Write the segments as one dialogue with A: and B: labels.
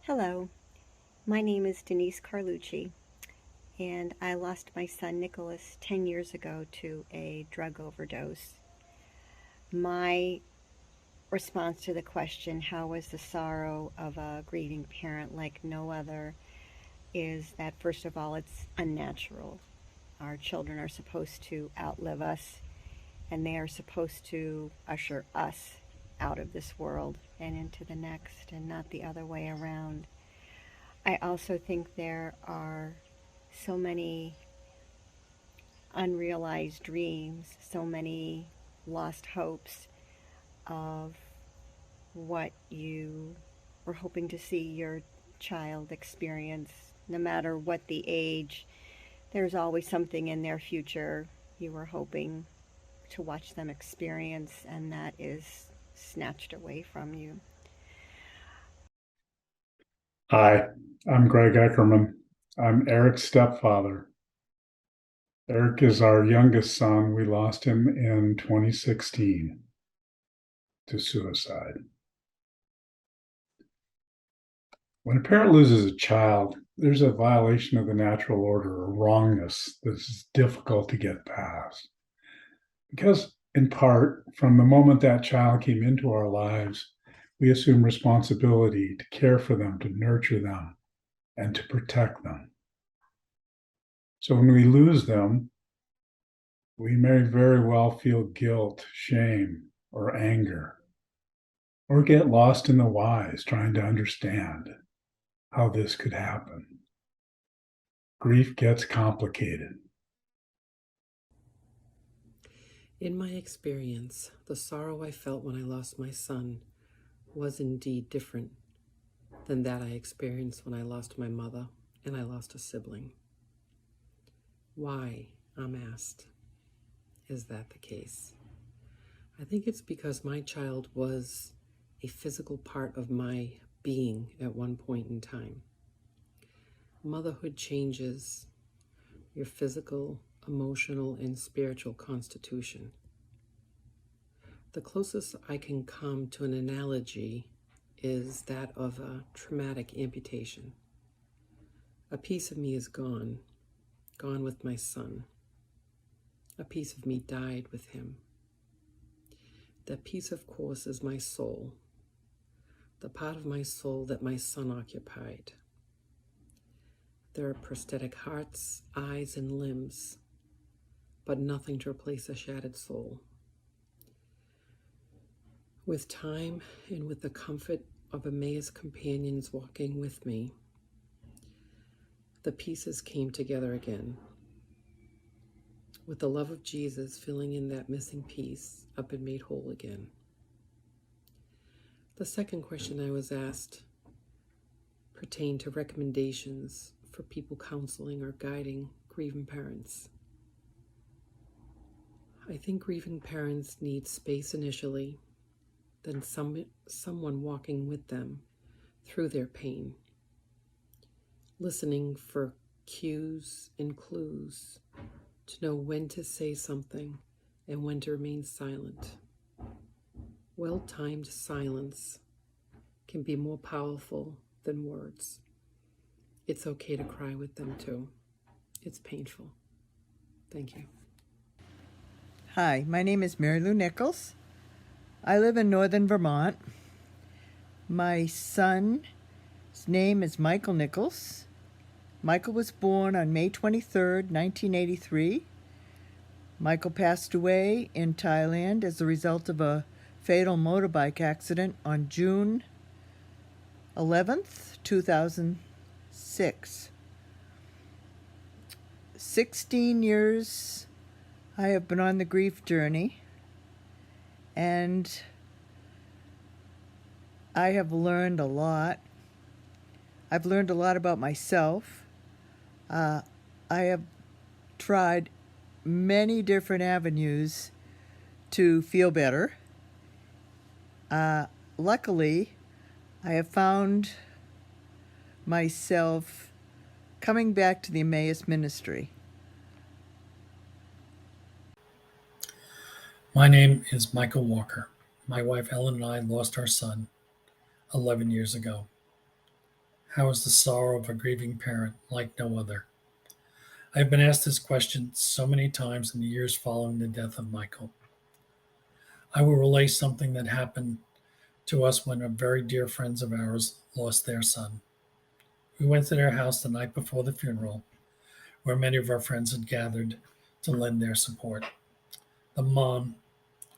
A: Hello, my name is Denise Carlucci, and I lost my son Nicholas 10 years ago to a drug overdose. My response to the question, how was the sorrow of a grieving parent like no other, is that first of all, it's unnatural. Our children are supposed to outlive us, and they are supposed to usher us out of this world and into the next, and not the other way around. I also think there are so many unrealized dreams, so many lost hopes of what you were hoping to see your child experience. No matter what the age, there's always something in their future you were hoping to watch them experience, and that is snatched away from you.
B: Hi, I'm Greg Eckerman. I'm Eric's stepfather. Eric is our youngest son. We lost him in 2016 to suicide. When a parent loses a child, there's a violation of the natural order, a wrongness that's difficult to get past. Because, in part, from the moment that child came into our lives, we assume responsibility to care for them, to nurture them, and to protect them. So when we lose them, we may very well feel guilt, shame, or anger, or get lost in the whys trying to understand how this could happen. Grief gets complicated.
C: In my experience, the sorrow I felt when I lost my son was indeed different than that I experienced when I lost my mother and I lost a sibling. Why, I'm asked, is that the case? I think it's because my child was a physical part of my being at one point in time. Motherhood changes your physical, emotional, and spiritual constitution. The closest I can come to an analogy is that of a traumatic amputation. A piece of me is gone with my son. A piece of me died with him. That piece, of course, is my soul, the part of my soul that my son occupied. There are prosthetic hearts, eyes, and limbs, but nothing to replace a shattered soul. With time and with the comfort of Emmaus companions walking with me, the pieces came together again. With the love of Jesus filling in that missing piece, I've been made whole again. The second question I was asked pertained to recommendations for people counseling or guiding grieving parents. I think grieving parents need space initially, then someone walking with them through their pain, listening for cues and clues to know when to say something and when to remain silent. Well-timed silence can be more powerful than words. It's okay to cry with them too. It's painful. Thank you.
D: Hi, my name is Lou Nichols. I live in northern Vermont. My son's name is Michael Nichols. Michael was born on May 23rd, 1983. Michael passed away in Thailand as a result of a fatal motorbike accident on June 11th, 2006. 16 years I have been on the grief journey, and I have learned a lot. I've learned a lot about myself. I have tried many different avenues to feel better. Luckily, I have found myself coming back to the Emmaus Ministry.
E: My name is Michael Walker. My wife Ellen and I lost our son 11 years ago. How is the sorrow of a grieving parent like no other? I have been asked this question so many times in the years following the death of Michael. I will relay something that happened to us when very dear friends of ours lost their son. We went to their house the night before the funeral, where many of our friends had gathered to lend their support. The mom,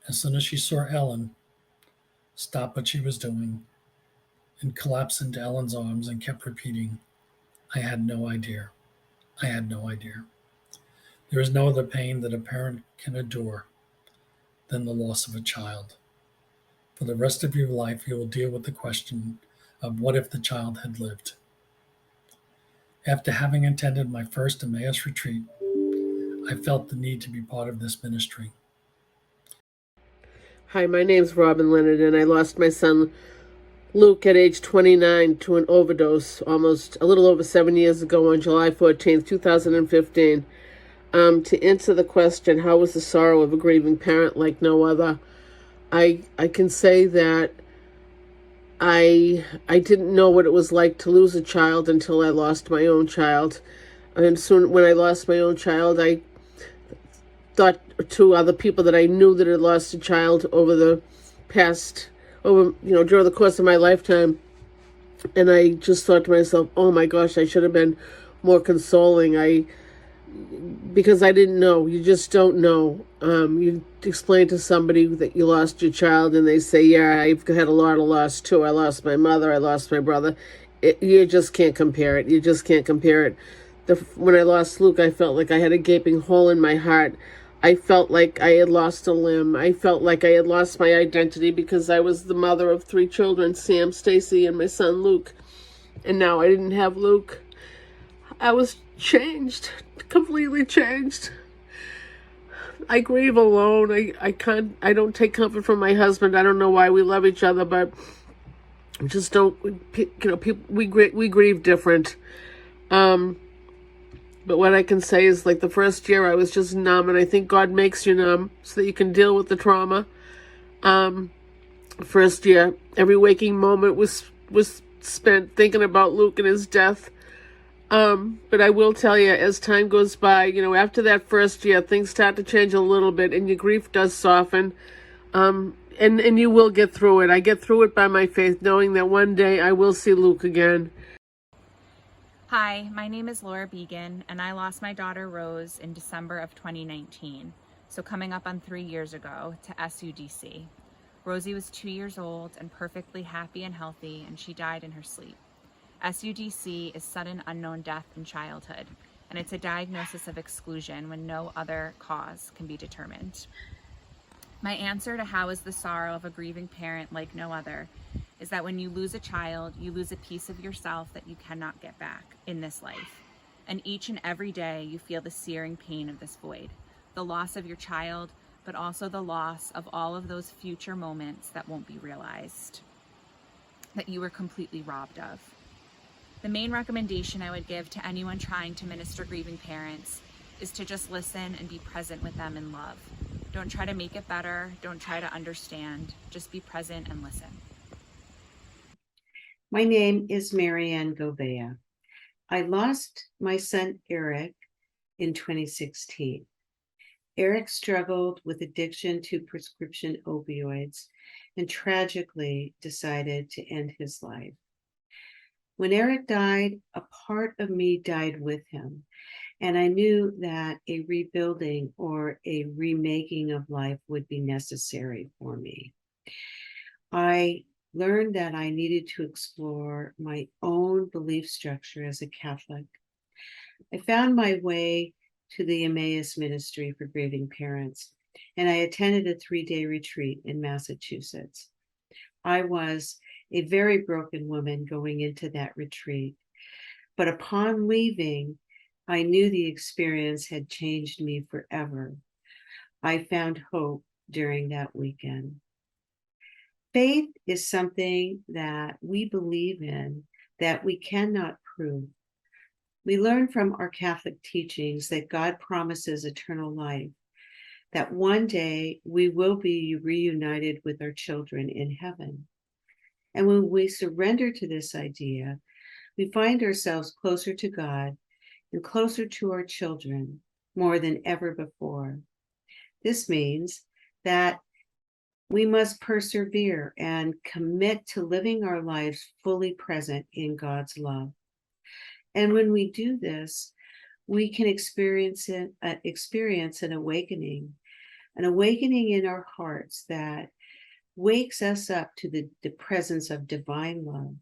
E: as soon as she saw Ellen, stopped what she was doing and collapsed into Ellen's arms and kept repeating, "I had no idea. I had no idea." There is no other pain that a parent can endure than the loss of a child. For the rest of your life, you will deal with the question of what if the child had lived. After having attended my first Emmaus retreat, I felt the need to be part of this ministry.
F: Hi, my name's Robin Leonard, and I lost my son Luke at age 29 to an overdose almost a little over 7 years ago on July 14th, 2015. To answer the question, how was the sorrow of a grieving parent like no other? I can say that I didn't know what it was like to lose a child until I lost my own child. And soon when I lost my own child, I thought to other people that I knew that had lost a child over the past, during the course of my lifetime. And I just thought to myself, oh my gosh, I should have been more consoling. Because I didn't know. You just don't know. You explain to somebody that you lost your child and they say, yeah, I've had a lot of loss too. I lost my mother. I lost my brother. You just can't compare it. You just can't compare it. When I lost Luke, I felt like I had a gaping hole in my heart. I felt like I had lost a limb. I felt like I had lost my identity because I was the mother of 3 children, Sam, Stacy, and my son Luke. And now I didn't have Luke. I was changed, completely changed. I grieve alone. I don't take comfort from my husband. I don't know why. We love each other, but just don't, people, we grieve different. But what I can say is, like, the first year I was just numb, and I think God makes you numb so that you can deal with the trauma. First year, every waking moment was spent thinking about Luke and his death. But I will tell you, as time goes by, after that first year, things start to change a little bit, and your grief does soften. And you will get through it. I get through it by my faith, knowing that one day I will see Luke again.
G: Hi, my name is Laura Beagan, and I lost my daughter Rose in December of 2019, so coming up on 3 years ago, to SUDC. Rosie was 2 years old and perfectly happy and healthy, and she died in her sleep. SUDC is sudden unknown death in childhood, and it's a diagnosis of exclusion when no other cause can be determined. My answer to how is the sorrow of a grieving parent like no other is that when you lose a child, you lose a piece of yourself that you cannot get back in this life. And each and every day you feel the searing pain of this void, the loss of your child, but also the loss of all of those future moments that won't be realized, that you were completely robbed of. The main recommendation I would give to anyone trying to minister grieving parents is to just listen and be present with them in love. Don't try to make it better. Don't try to understand. Just be present and listen.
H: My name is Marianne Govea. I lost my son Eric in 2016. Eric struggled with addiction to prescription opioids and tragically decided to end his life. When Eric died, a part of me died with him, and I knew that a rebuilding or a remaking of life would be necessary for me. I learned that I needed to explore my own belief structure as a Catholic. I found my way to the Emmaus Ministry for Grieving Parents, and I attended a 3-day retreat in Massachusetts. I was a very broken woman going into that retreat, but upon leaving, I knew the experience had changed me forever. I found hope during that weekend. Faith is something that we believe in that we cannot prove. We learn from our Catholic teachings that God promises eternal life, that one day we will be reunited with our children in heaven. And when we surrender to this idea, we find ourselves closer to God and closer to our children more than ever before. This means that we must persevere and commit to living our lives fully present in God's love. And when we do this, we can experience an awakening in our hearts that wakes us up to the presence of divine love.